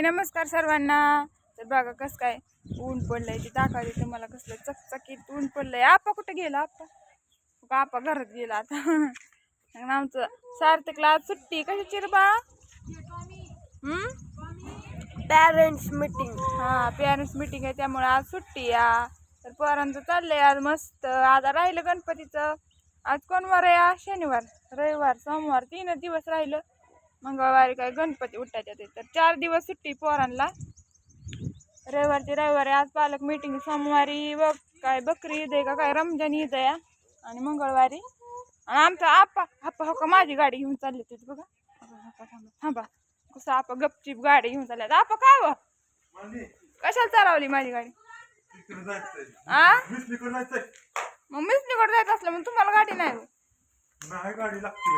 हाय नमस्कार सर्वांना। तर बघा कसं काय ऊन पडलंय ते दाखवते तुम्हाला कसलं चकचकीत ऊन पडलंय। आपा कुठे गेला? आपा घरात गेला आता। आमचं सार्थकला आज सुट्टी कशाची रे बा? Parents meeting. हा पेरेंट्स मीटिंग आहे त्यामुळे आज सुट्टी या। तर पोरांचं चाललंय आज मस्त। आता राहिलं गणपतीचं। आज कोणवार आहे? आज शनिवार, रविवार, सोमवार 3 दिवस राहिलं। मंगळवारी काय गणपती उठायचे ते। तर 4 दिवस सुट्टी पोरांना। रविवारी आज पालक मीटिंग, सोमवारी काय बकरी ईद आहे का काय रमजान ईद आहे आणि मंगळवारी। आणि आमचा आपा हो का माझी गाडी घेऊन चालले ते बघा। थांबा कसं आपा गपचीप गाडी घेऊन चालल्यात। आपा काय व कशाला चालवली माझी गाडी? मग मीच निघत जायचं असलं मग तुम्हाला गाडी नाही गाडी लागते।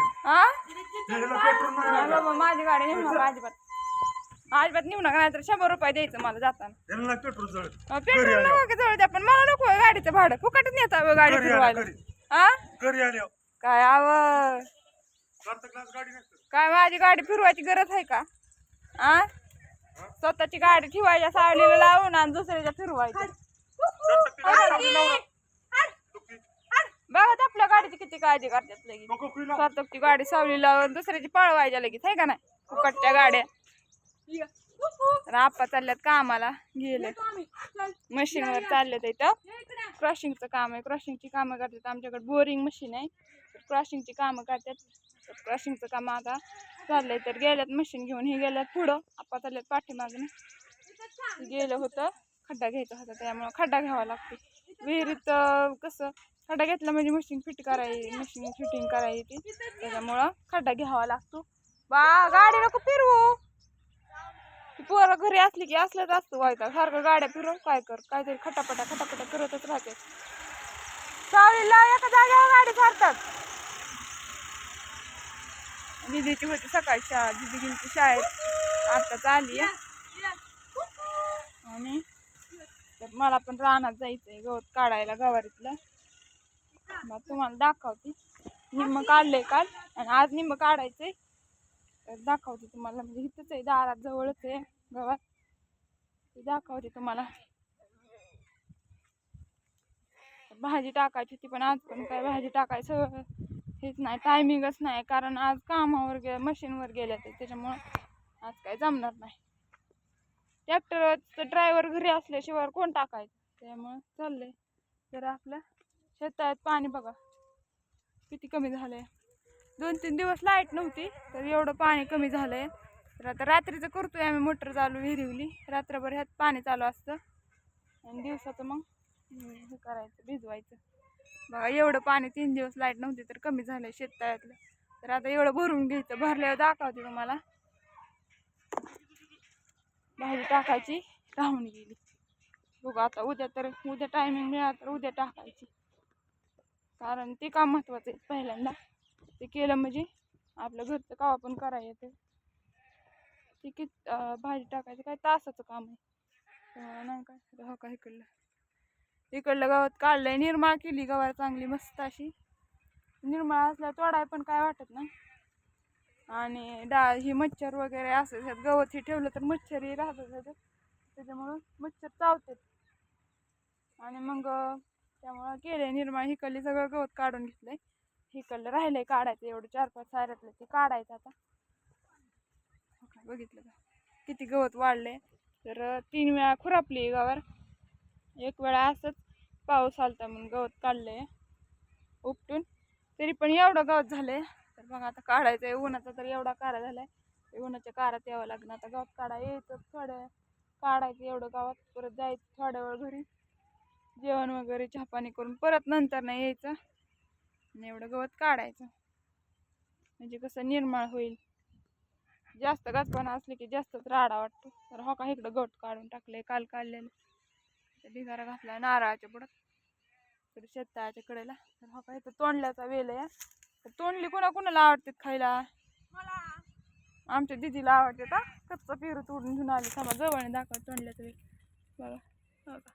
बाबा माझी गाडी नेऊ नका अजिबात नेऊ नका, नाहीतर 100 रुपये द्यायचं मला जाताना। पेट्रोल नका की जवळ द्या, पण मला नको गाडीचं भाडं फुकटच नेता गाडी फिरवायला। काय काय माझी गाडी फिरवायची गरज आहे का? स्वतःची गाडी ठेवायच्या सावलीला लावून आणि दुसऱ्याच्या फिरवायची। बघा आपल्या गाडीची किती काळजी करतात लगेच। स्वतःची गाडी सावली लावून दुसऱ्याची पळवायच्या लगेच आहे का नाही फुकटच्या गाड्या। तर आपा चालल्यात कामाला गेले, मशीनवर चाललेत। इथं क्रॉशिंगचं काम आहे, क्रॉशिंगची कामं करतात। आमच्याकडे बोरिंग मशीन आहे, क्रॉशिंगची कामं करतात। तर क्रॉशिंगचं काम आता चाललंय। तर गेल्यात मशीन घेऊन, हे गेल्यात पुढं, आपा चालल्यात पाठीमागून। गेलं होतं खड्डा घ्यायचा होता त्यामुळं खड्डा घ्यावा लागते विहिरीत। कसं खड्डा घेतला म्हणजे मशीन फिटिंग करायची त्याच्यामुळं खड्डा घ्यावा लागतो। बा गाडी नको फिरवू, पोरं घरी असली की असलंच असतं व्हायचं सारखं गाड्या फिरव काय कर काहीतरी खटापटा करतच राहते। सावलीला एका जागेवर गाडी सारतात। दिदीची होती सकाळी शाळा, दिदी गेली शाळेत, आताच आली आणि तर मला पण रानात जायचंय गवत काढायला गवारीतलं। मग तुम्हाला दाखवते, निम्म काढलंय काल आणि आज निम्म काढायचंय। तर दाखवते तुम्हाला, म्हणजे इथंच आहे दारात जवळच आहे गवत, ते दाखवते तुम्हाला। भाजी टाकायची ती पण आज पण काय भाजी टाकायचं हेच नाही, टायमिंगच नाही, कारण आज कामावर मशीनवर गेल्या त्याच्यामुळं आज काय जमणार नाही। ट्रॅक्टरचं ड्रायव्हर घरी असल्याशिवाय कोण टाकायचं, त्यामुळं चाललंय। तर आपल्या शेतात पाणी बघा किती कमी झालंय। 2-3 दिवस लाईट नव्हती तर एवढं पाणी कमी झालंय। तर आता रात्रीचं करतोय आम्ही मोटर चालू, विहिरीवली रात्रभर ह्यात पाणी चालू असतं आणि दिवसाचं मग हे करायचं भिजवायचं। बघा एवढं पाणी 3 दिवस लाईट नव्हती तर कमी झालंय शेततळ्यातलं। तर आता एवढं भरून घ्यायचं, भरल्यावर दाखवते तुम्हाला। भाजी टाकायची राहून गेली, बघू आता उद्या टायमिंग मिळाला तर उद्या टाकायची, कारण ते काम महत्वाचं आहे। पहिल्यांदा ते केलं म्हणजे आपलं घरचं कावा पण करायला येते। ते भाजी टाकायचं काय तासाचं काम आहे नाही काय। हो का इकडलं गवत काढलंय, निर्माळ केली गवार चांगली मस्त अशी। निर्माळ असल्या तोडाय पण काय वाटत नाही, आणि ही मच्छर वगैरे असं ह्यात गवत हे ठेवलं तर मच्छरही राहतात त्याच्यामुळं मच्छर चावतात। आणि मग त्यामुळं केलंय निर्माळ, हिकडली सगळं गवत काढून घेतलंय, हिकडलं राहिलंय काढायचं एवढं 4-5 साऱ्यातलं ते काढायचं आता। बघितलं का किती गवत वाढलंय। तर 3 वेळा खुरापली गवार, 1 वेळा असंच पाऊस आलता म्हणून गवत काढलंय उपटून, तरी पण एवढं गवत झालंय। तर मग आता काढायचंय, उन्हाचा तर एवढा कारा झालाय, उन्हाच्या कारात यावं लागणार आता। गवत काढायला यायचं थोडं, काढायचं एवढं गवत, परत जायचं थोड्या वेळ घरी जेवण वगैरे चहा पाणी करून परत नंतर नाही यायचं आणि एवढं गवत काढायचं, म्हणजे कसं निर्माळ होईल। जास्त गाचपाना असले की जास्तच राडा वाटतो। तर हो का इकडं गवत काढून टाकलंय काल काढलेलं, ढिगारा घातलाय नारळाच्या बुडात तर शेताच्या कडेला। तर हो का इथं तोंडल्याचा वेल आहे, तर तोंडली कोणाला आवडतात खायला? आमच्या दिदीला आवडते का कच्चा पेरू तोडून घेऊन आली। थांबा जवळ दाखवा तोंडल्याचा वेल बघा, हो का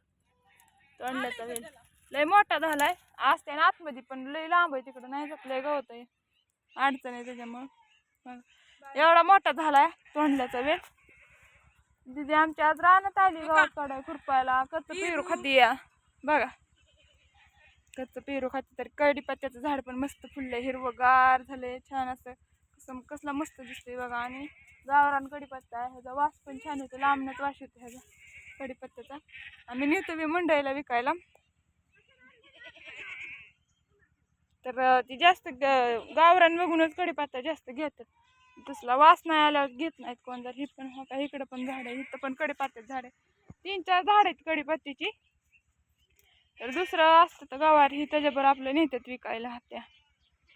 तोंडल्याचा वेल लय मोठा झालाय। असते ना आतमध्ये पण लय लांब आहे तिकडं, नाही लय गवत आहे अडचण आहे त्याच्यामुळं एवढा मोठा झालाय तोंडल्याचा वेल। दीदी आमची आज रानात आली गवत काढाय खुरपायला. कच्चं पेरू खाती या बघा, कच्चं पेरू खाते. तर कडीपत्त्याचं झाड पण मस्त फुललंय, हिरवगार झालंय, छान असं कसला मस्त दिसतंय बघा. आणि गावरान कडीपत्ता आहे, ह्याचा वास पण छान येतो, लांबण्यात वास येतो ह्याचा कडीपत्त्याचा. आम्ही नेतो बी मंडईला विकायला. तर ती जास्त गावरान बघूनच कडीपत्ता जास्त घेतात, तसला वास नाही आल्यावर घेत नाहीत कोण. जर ही पण हो का, इकडं पण झाड आहे, इथं पण कडीपत्त्याचं झाड आहे, 3-4 झाड आहेत कडीपत्त्याची. तर दुसरं असतं तर गवार ही त्याच्याबरोबर आपलं नेतात विकायला हात्या.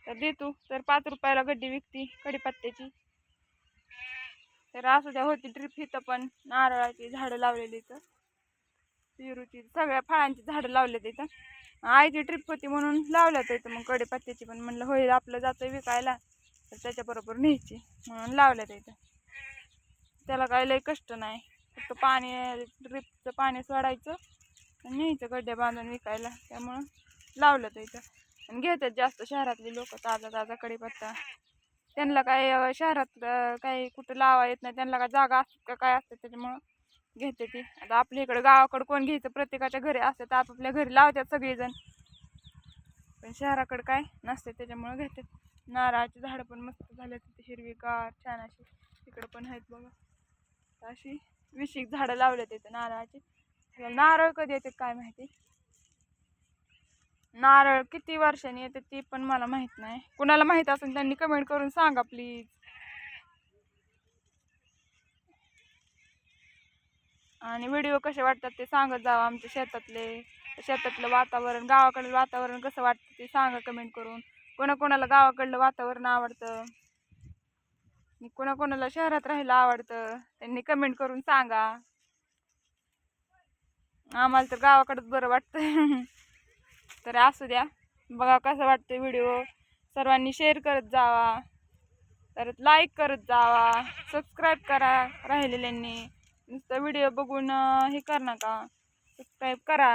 तर देतो तर 5 रुपयाला गड्डी विकती कडीपत्त्याची. तर असं त्या होती ट्रिप. इथं पण नारळाची झाडं लावलेली, इथं पेरूची, सगळ्या फळांची झाडं लावलेत इथं. आईची ट्रिप होती म्हणून लावल्यात इथं मग कडीपत्त्याची पण. म्हणलं होईल आपलं जातोय विकायला तर त्याच्याबरोबर न्यायची म्हणून लावल्यात इथं. त्याला काय लय कष्ट नाही, फक्त पाणी, ड्रिपचं पाणी सोडायचं आणि न्यायचं गड्ड्या बांधून विकायला. त्यामुळं लावलं तर इथं. आणि घेतात जास्त शहरातली लोक ताजा ताजा कडीपत्ता. त्यांना काय शहरात काही कुठं लावा येत नाही, त्यांना काय जागा असतात का काय असतात, त्याच्यामुळं घेते ती. आता आपल्या इकडं गावाकडं कोण घ्यायचं, प्रत्येकाच्या घरी असतात, आपापल्या घरी लावतात सगळेजण, पण शहराकडं काय नसते त्याच्यामुळं घेतात. नारळाची झाडं पण मस्त झाले तिथे, हिरवीगार छान अशी. तिकडं पण आहेत बघा, अशी 20 झाडं लावले तिथे नारळाची. नारळ कधी येतात काय माहिती, नारळ किती वर्षांनी येते ती पण मला माहित नाही. कुणाला माहित असेल त्यांनी कमेंट करून सांगा प्लीज. आणि व्हिडिओ कसे वाटतात ते सांगत जावा. आमच्या शेतातलं वातावरण, गावाकडलं वातावरण कसं वाटतं ते सांगा कमेंट करून. कोणाकोणाला गावाकडलं वातावरण आवडतं, कोणाकोणाला शहरात राहायला आवडतं, त्यांनी कमेंट करून सांगा. आम्हाला तर गावाकडंच बरं वाटतं. तर असू द्या, बघा कसं वाटतं व्हिडिओ. सर्वांनी शेअर करत जावा, परत लाईक करत जावा, सबस्क्राईब करा राहिलेल्यांनी. नुसतं व्हिडिओ बघून हे कर नका, सबस्क्राईब करा.